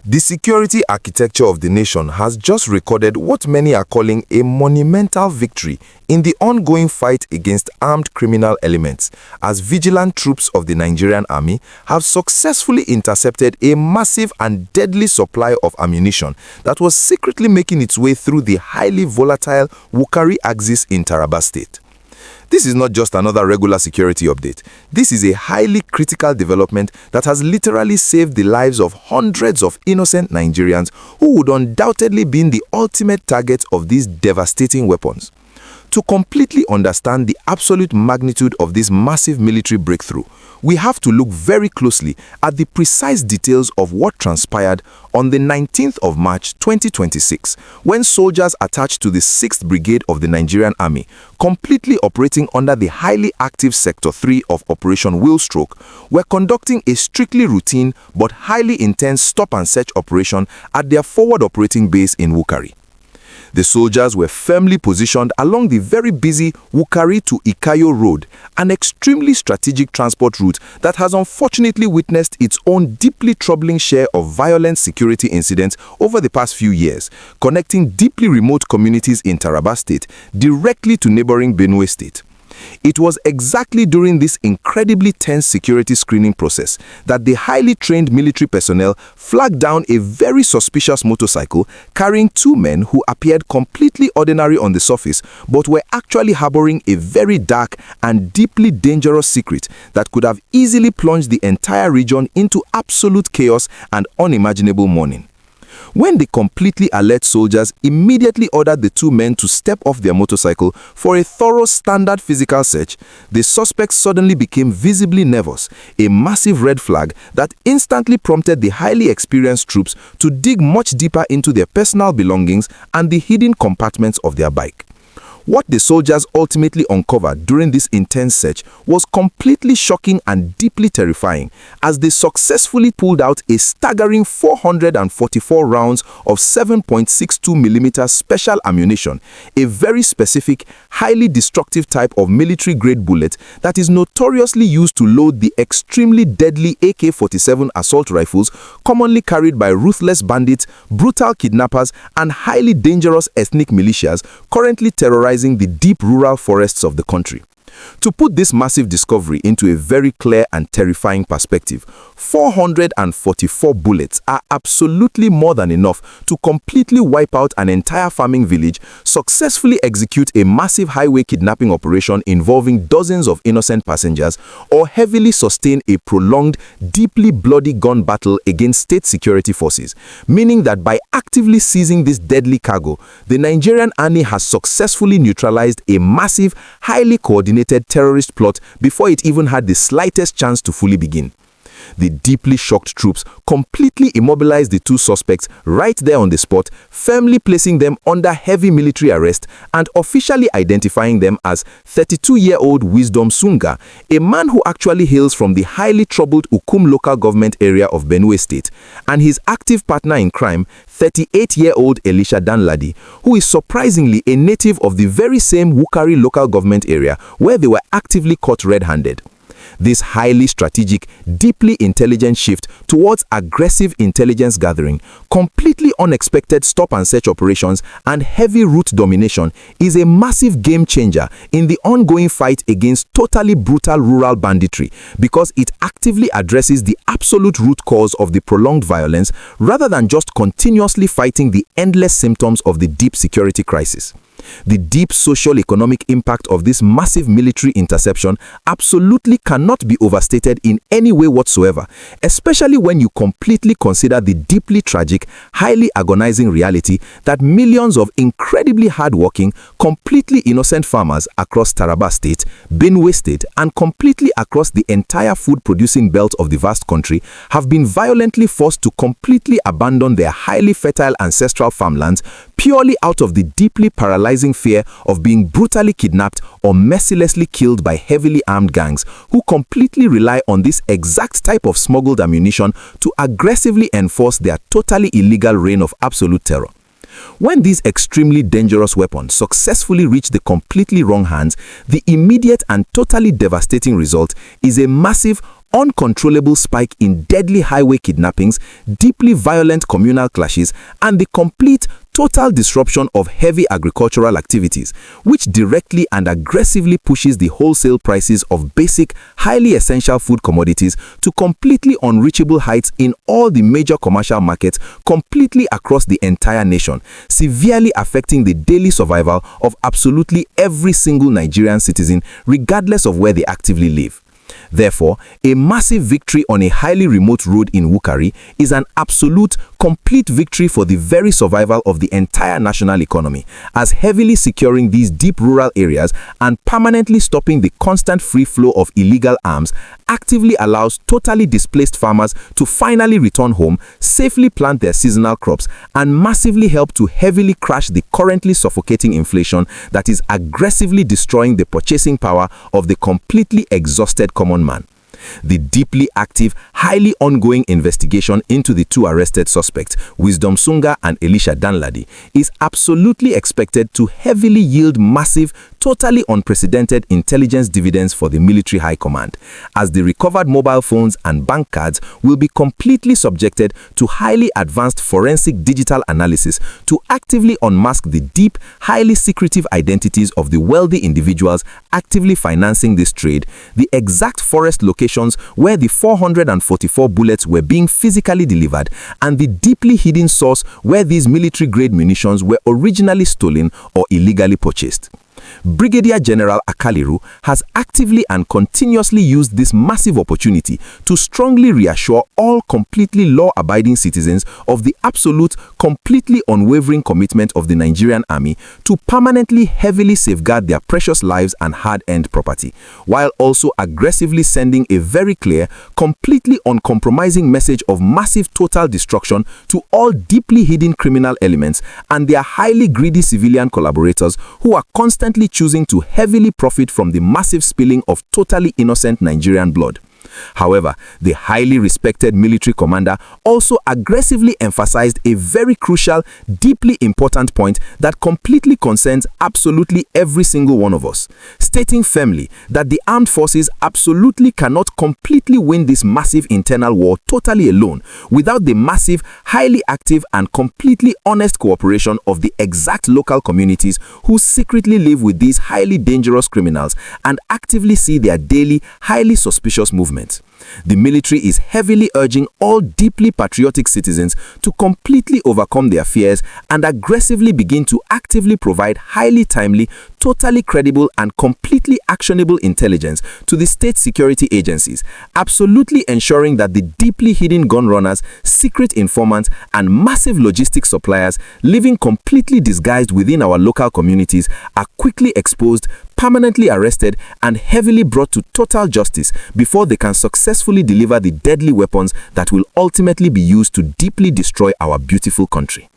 The security architecture of the nation has just recorded what many are calling a monumental victory in the ongoing fight against armed criminal elements, as vigilant troops of the Nigerian Army have successfully intercepted a massive and deadly supply of ammunition that was secretly making its way through the highly volatile Wukari axis in Taraba State. This is not just another regular security update. This is a highly critical development that has literally saved the lives of hundreds of innocent Nigerians who would undoubtedly be the ultimate target of these devastating weapons. To completely understand the absolute magnitude of this massive military breakthrough, we have to look very closely at the precise details of what transpired on the 19th of March 2026, when soldiers attached to the 6th Brigade of the Nigerian Army, completely operating under the highly active Sector 3 of Operation Whirl Stroke, were conducting a strictly routine but highly intense stop-and-search operation at their forward operating base in Wukari. The soldiers were firmly positioned along the very busy Wukari to Ikayo Road, an extremely strategic transport route that has unfortunately witnessed its own deeply troubling share of violent security incidents over the past few years, connecting deeply remote communities in Taraba State directly to neighboring Benue State. It was exactly during this incredibly tense security screening process that the highly trained military personnel flagged down a very suspicious motorcycle carrying two men who appeared completely ordinary on the surface but were actually harboring a very dark and deeply dangerous secret that could have easily plunged the entire region into absolute chaos and unimaginable mourning. When the completely alert soldiers immediately ordered the two men to step off their motorcycle for a thorough standard physical search, the suspects suddenly became visibly nervous, a massive red flag that instantly prompted the highly experienced troops to dig much deeper into their personal belongings and the hidden compartments of their bike. What the soldiers ultimately uncovered during this intense search was completely shocking and deeply terrifying, as they successfully pulled out a staggering 444 rounds of 7.62mm special ammunition, a very specific, highly destructive type of military-grade bullet that is notoriously used to load the extremely deadly AK-47 assault rifles commonly carried by ruthless bandits, brutal kidnappers, and highly dangerous ethnic militias currently terrorizing the deep rural forests of the country. To put this massive discovery into a very clear and terrifying perspective, 444 bullets are absolutely more than enough to completely wipe out an entire farming village, successfully execute a massive highway kidnapping operation involving dozens of innocent passengers, or heavily sustain a prolonged, deeply bloody gun battle against state security forces, meaning that by actively seizing this deadly cargo, the Nigerian Army has successfully neutralized a massive, highly coordinated terrorist plot before it even had the slightest chance to fully begin. The deeply shocked troops completely immobilized the two suspects right there on the spot, firmly placing them under heavy military arrest and officially identifying them as 32-year-old Wisdom Soomga, a man who actually hails from the highly troubled Ukum local government area of Benue State, and his active partner in crime, 38-year-old Elisha Danladi, who is surprisingly a native of the very same Wukari local government area where they were actively caught red-handed. This highly strategic, deeply intelligent shift towards aggressive intelligence gathering, completely unexpected stop-and-search operations, and heavy route domination is a massive game changer in the ongoing fight against totally brutal rural banditry, because it actively addresses the absolute root cause of the prolonged violence rather than just continuously fighting the endless symptoms of the deep security crisis. The deep socio-economic impact of this massive military interception absolutely cannot be overstated in any way whatsoever, especially when you completely consider the deeply tragic, highly agonizing reality that millions of incredibly hard-working, completely innocent farmers across Taraba State, Benue State, and completely across the entire food-producing belt of the vast country have been violently forced to completely abandon their highly fertile ancestral farmlands purely out of the deeply paralyzing fear of being brutally kidnapped or mercilessly killed by heavily armed gangs who completely rely on this exact type of smuggled ammunition to aggressively enforce their totally illegal reign of absolute terror. When these extremely dangerous weapons successfully reach the completely wrong hands, the immediate and totally devastating result is a massive, uncontrollable spike in deadly highway kidnappings, deeply violent communal clashes, and the complete total disruption of heavy agricultural activities, which directly and aggressively pushes the wholesale prices of basic, highly essential food commodities to completely unreachable heights in all the major commercial markets completely across the entire nation, severely affecting the daily survival of absolutely every single Nigerian citizen, regardless of where they actively live. Therefore, a massive victory on a highly remote road in Wukari is an absolute, complete victory for the very survival of the entire national economy, as heavily securing these deep rural areas and permanently stopping the constant free flow of illegal arms actively allows totally displaced farmers to finally return home, safely plant their seasonal crops, and massively help to heavily crash the currently suffocating inflation that is aggressively destroying the purchasing power of the completely exhausted common man. The deeply active, highly ongoing investigation into the two arrested suspects, Soomga and Elisha Danladi, is absolutely expected to heavily yield massive, totally unprecedented intelligence dividends for the military high command, as the recovered mobile phones and bank cards will be completely subjected to highly advanced forensic digital analysis to actively unmask the deep, highly secretive identities of the wealthy individuals actively financing this trade, the exact forest locations where the 444 bullets were being physically delivered, and the deeply hidden source where these military-grade munitions were originally stolen or illegally purchased. Brigadier General Akaliro has actively and continuously used this massive opportunity to strongly reassure all completely law-abiding citizens of the absolute, completely unwavering commitment of the Nigerian Army to permanently heavily safeguard their precious lives and hard-earned property, while also aggressively sending a very clear, completely uncompromising message of massive total destruction to all deeply hidden criminal elements and their highly greedy civilian collaborators who are constantly choosing to heavily profit from the massive spilling of totally innocent Nigerian blood. However, the highly respected military commander also aggressively emphasized a very crucial, deeply important point that completely concerns absolutely every single one of us, stating firmly that the armed forces absolutely cannot completely win this massive internal war totally alone without the massive, highly active and completely honest cooperation of the exact local communities who secretly live with these highly dangerous criminals and actively see their daily, highly suspicious movements. The military is heavily urging all deeply patriotic citizens to completely overcome their fears and aggressively begin to actively provide highly timely, totally credible and completely actionable intelligence to the state security agencies, absolutely ensuring that the deeply hidden gun runners, secret informants and massive logistics suppliers living completely disguised within our local communities are quickly exposed, permanently arrested and heavily brought to total justice before they can successfully deliver the deadly weapons that will ultimately be used to deeply destroy our beautiful country.